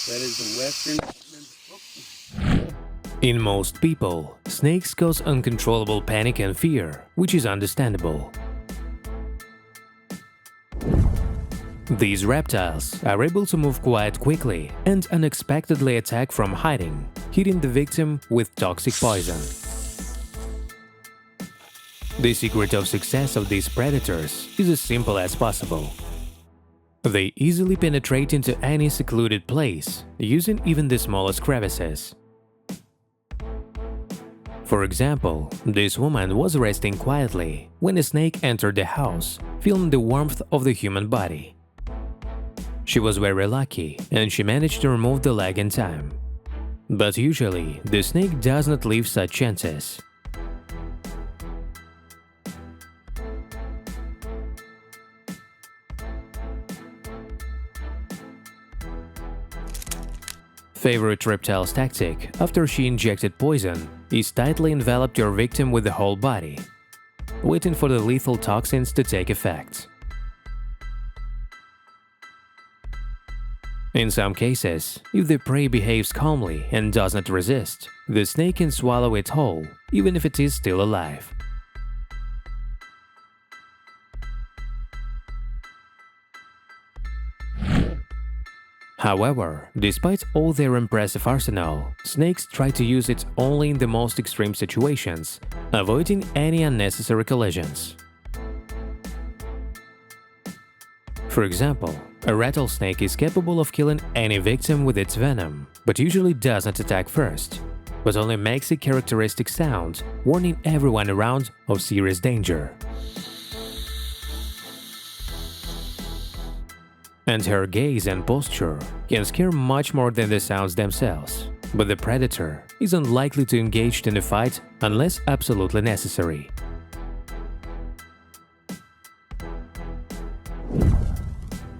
That is the Western. In most people, snakes cause uncontrollable panic and fear, which is understandable. These reptiles are able to move quite quickly and unexpectedly attack from hiding, hitting the victim with toxic poison. The secret of success of these predators is as simple as possible. They easily penetrate into any secluded place, using even the smallest crevices. For example, this woman was resting quietly when a snake entered the house, feeling the warmth of the human body. She was very lucky and she managed to remove the leg in time. But usually, the snake does not leave such chances. Favorite reptile's tactic after she injected poison is tightly envelop your victim with the whole body, waiting for the lethal toxins to take effect. In some cases, if the prey behaves calmly and does not resist, the snake can swallow it whole, even if it is still alive. However, despite all their impressive arsenal, snakes try to use it only in the most extreme situations, avoiding any unnecessary collisions. For example, a rattlesnake is capable of killing any victim with its venom, but usually does not attack first, but only makes a characteristic sound, warning everyone around of serious danger. And her gaze and posture can scare much more than the sounds themselves, but the predator is unlikely to engage in a fight unless absolutely necessary.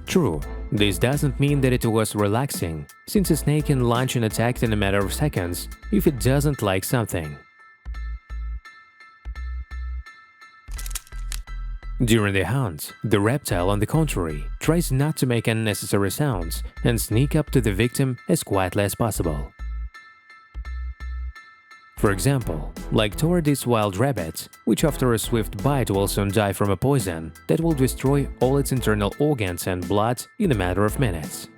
True, this doesn't mean that it was relaxing, since a snake can launch an attack in a matter of seconds if it doesn't like something. During the hunt, the reptile, on the contrary, tries not to make unnecessary sounds and sneak up to the victim as quietly as possible. For example, like toward this wild rabbit, which after a swift bite will soon die from a poison that will destroy all its internal organs and blood in a matter of minutes.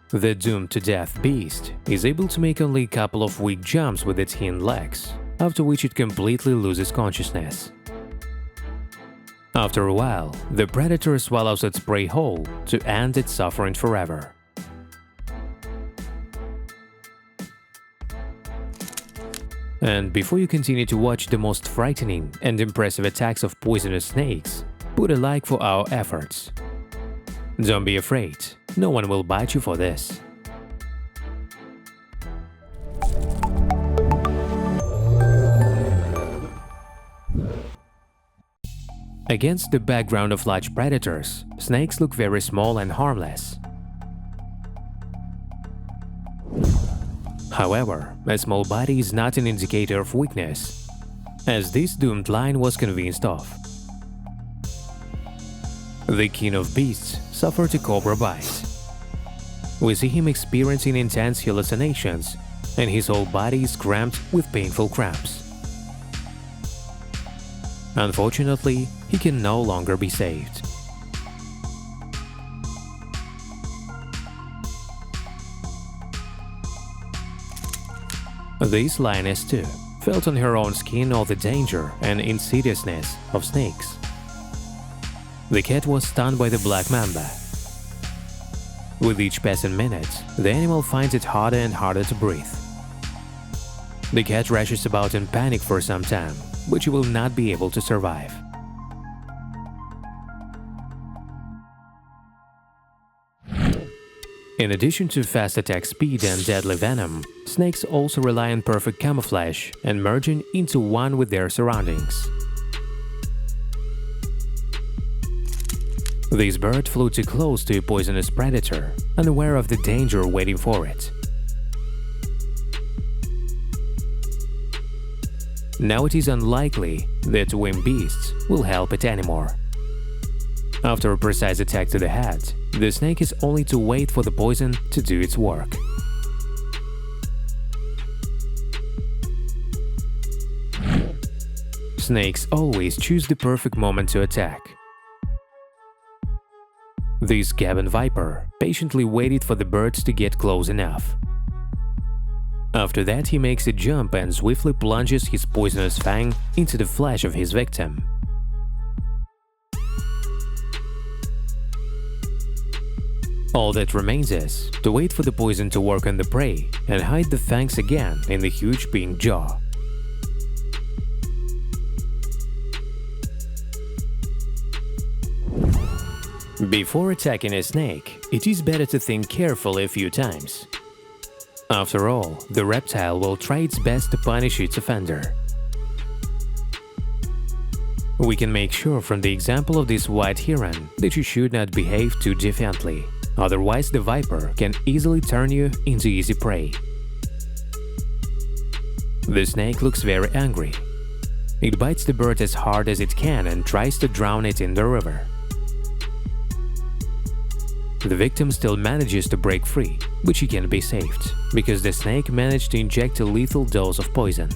The doomed to death beast is able to make only a couple of weak jumps with its hind legs, after which it completely loses consciousness. After a while, the predator swallows its prey whole to end its suffering forever. And before you continue to watch the most frightening and impressive attacks of poisonous snakes, put a like for our efforts. Don't be afraid, no one will bite you for this. Against the background of large predators, snakes look very small and harmless. However, a small body is not an indicator of weakness, as this doomed lion was convinced of. The king of beasts suffered a cobra bite. We see him experiencing intense hallucinations, and his whole body is cramped with painful cramps. Unfortunately, he can no longer be saved. This lioness too felt on her own skin all the danger and insidiousness of snakes. The cat was stunned by the black mamba. With each passing minute, the animal finds it harder and harder to breathe. The cat rushes about in panic for some time, but she will not be able to survive. In addition to fast attack speed and deadly venom, snakes also rely on perfect camouflage and merging into one with their surroundings. This bird flew too close to a poisonous predator, unaware of the danger waiting for it. Now it is unlikely that winged beasts will help it anymore. After a precise attack to the head, the snake is only to wait for the poison to do its work. Snakes always choose the perfect moment to attack. This Gabon viper patiently waited for the birds to get close enough. After that, he makes a jump and swiftly plunges his poisonous fang into the flesh of his victim. All that remains is to wait for the poison to work on the prey and hide the fangs again in the huge pink jaw. Before attacking a snake, it is better to think carefully a few times. After all, the reptile will try its best to punish its offender. We can make sure from the example of this white heron that you should not behave too defiantly, otherwise the viper can easily turn you into easy prey. The snake looks very angry. It bites the bird as hard as it can and tries to drown it in the river. The victim still manages to break free, but she can be saved, because the snake managed to inject a lethal dose of poison.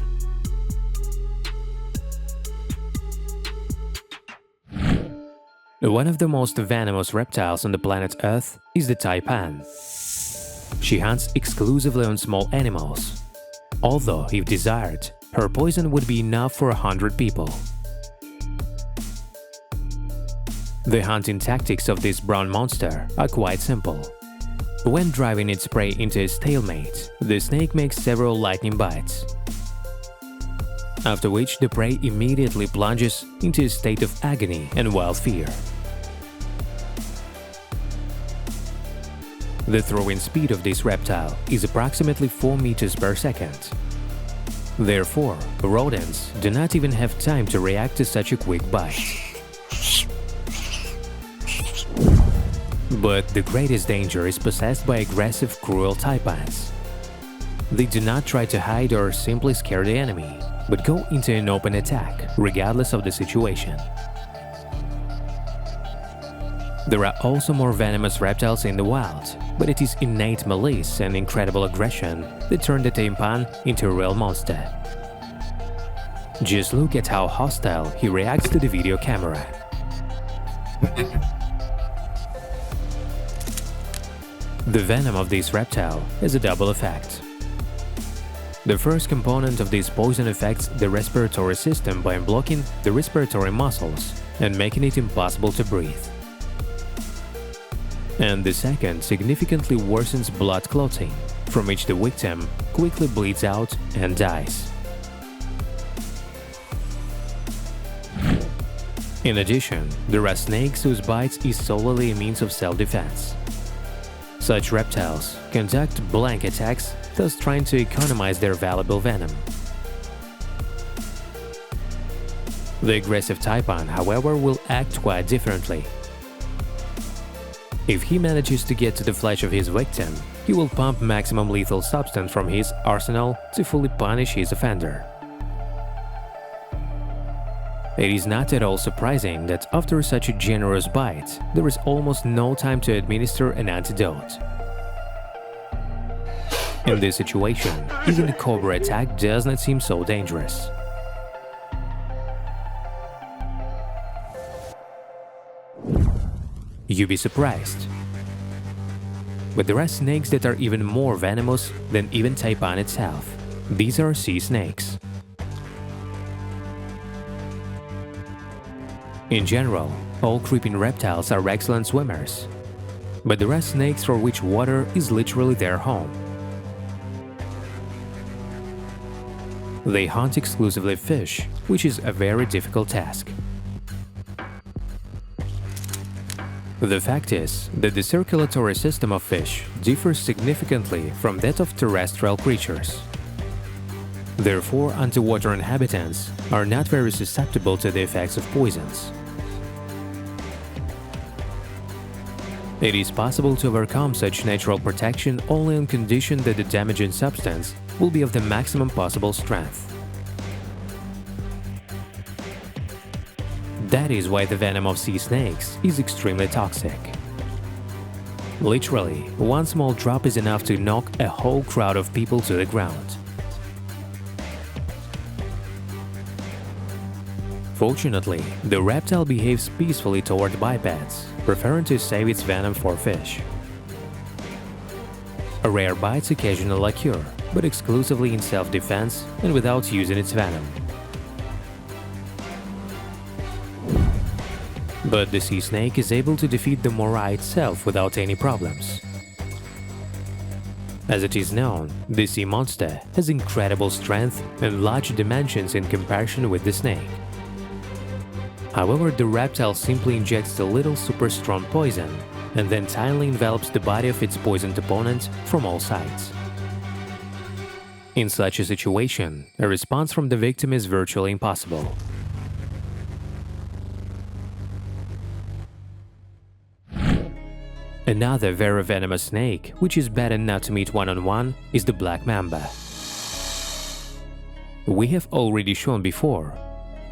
One of the most venomous reptiles on the planet Earth is the Taipan. She hunts exclusively on small animals. Although, if desired, her poison would be enough for 100 people. The hunting tactics of this brown monster are quite simple. When driving its prey into a stalemate, the snake makes several lightning bites, after which the prey immediately plunges into a state of agony and wild fear. The throwing speed of this reptile is approximately 4 meters per second. Therefore, rodents do not even have time to react to such a quick bite. But the greatest danger is possessed by aggressive, cruel taipans. They do not try to hide or simply scare the enemy, but go into an open attack, regardless of the situation. There are also more venomous reptiles in the wild, but it is innate malice and incredible aggression that turn the taipan into a real monster. Just look at how hostile he reacts to the video camera. The venom of this reptile has a double effect. The first component of this poison affects the respiratory system by blocking the respiratory muscles and making it impossible to breathe. And the second significantly worsens blood clotting, from which the victim quickly bleeds out and dies. In addition, there are snakes whose bites is solely a means of self-defense. Such reptiles conduct blank attacks, thus trying to economize their valuable venom. The aggressive taipan, however, will act quite differently. If he manages to get to the flesh of his victim, he will pump maximum lethal substance from his arsenal to fully punish his offender. It is not at all surprising that after such a generous bite, there is almost no time to administer an antidote. In this situation, even the cobra attack does not seem so dangerous. You'd be surprised. But there are snakes that are even more venomous than even taipan itself. These are sea snakes. In general, all creeping reptiles are excellent swimmers, but there are snakes for which water is literally their home. They hunt exclusively fish, which is a very difficult task. The fact is that the circulatory system of fish differs significantly from that of terrestrial creatures. Therefore, underwater inhabitants are not very susceptible to the effects of poisons. It is possible to overcome such natural protection only on condition that the damaging substance will be of the maximum possible strength. That is why the venom of sea snakes is extremely toxic. Literally, one small drop is enough to knock a whole crowd of people to the ground. Fortunately, the reptile behaves peacefully toward bipeds, preferring to save its venom for fish. Rare bites occasionally occur, but exclusively in self-defense and without using its venom. But the sea snake is able to defeat the morai itself without any problems. As it is known, the sea monster has incredible strength and large dimensions in comparison with the snake. However, the reptile simply injects a little super strong poison and then tightly envelops the body of its poisoned opponent from all sides. In such a situation, a response from the victim is virtually impossible. Another very venomous snake, which is better not to meet one-on-one, is the black mamba. We have already shown before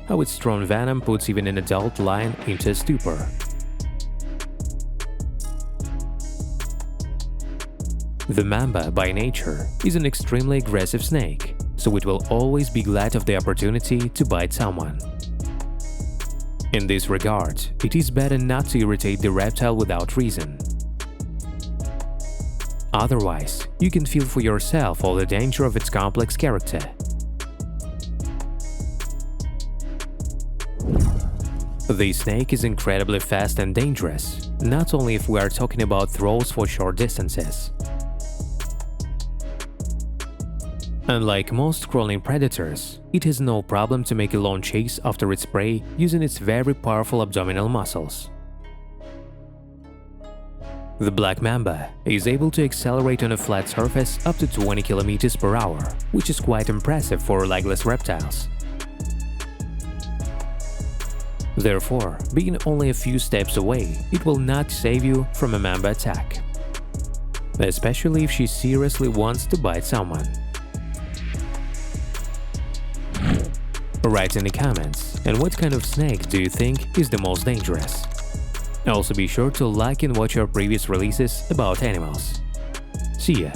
how its strong venom puts even an adult lion into a stupor. The mamba, by nature, is an extremely aggressive snake, so it will always be glad of the opportunity to bite someone. In this regard, it is better not to irritate the reptile without reason. Otherwise, you can feel for yourself all the danger of its complex character. The snake is incredibly fast and dangerous, not only if we are talking about throws for short distances. Unlike most crawling predators, it has no problem to make a long chase after its prey using its very powerful abdominal muscles. The black mamba is able to accelerate on a flat surface up to 20 km per hour, which is quite impressive for legless reptiles. Therefore, being only a few steps away, it will not save you from a mamba attack, especially if she seriously wants to bite someone. Write in the comments, and what kind of snake do you think is the most dangerous? Also be sure to like and watch our previous releases about animals. See ya!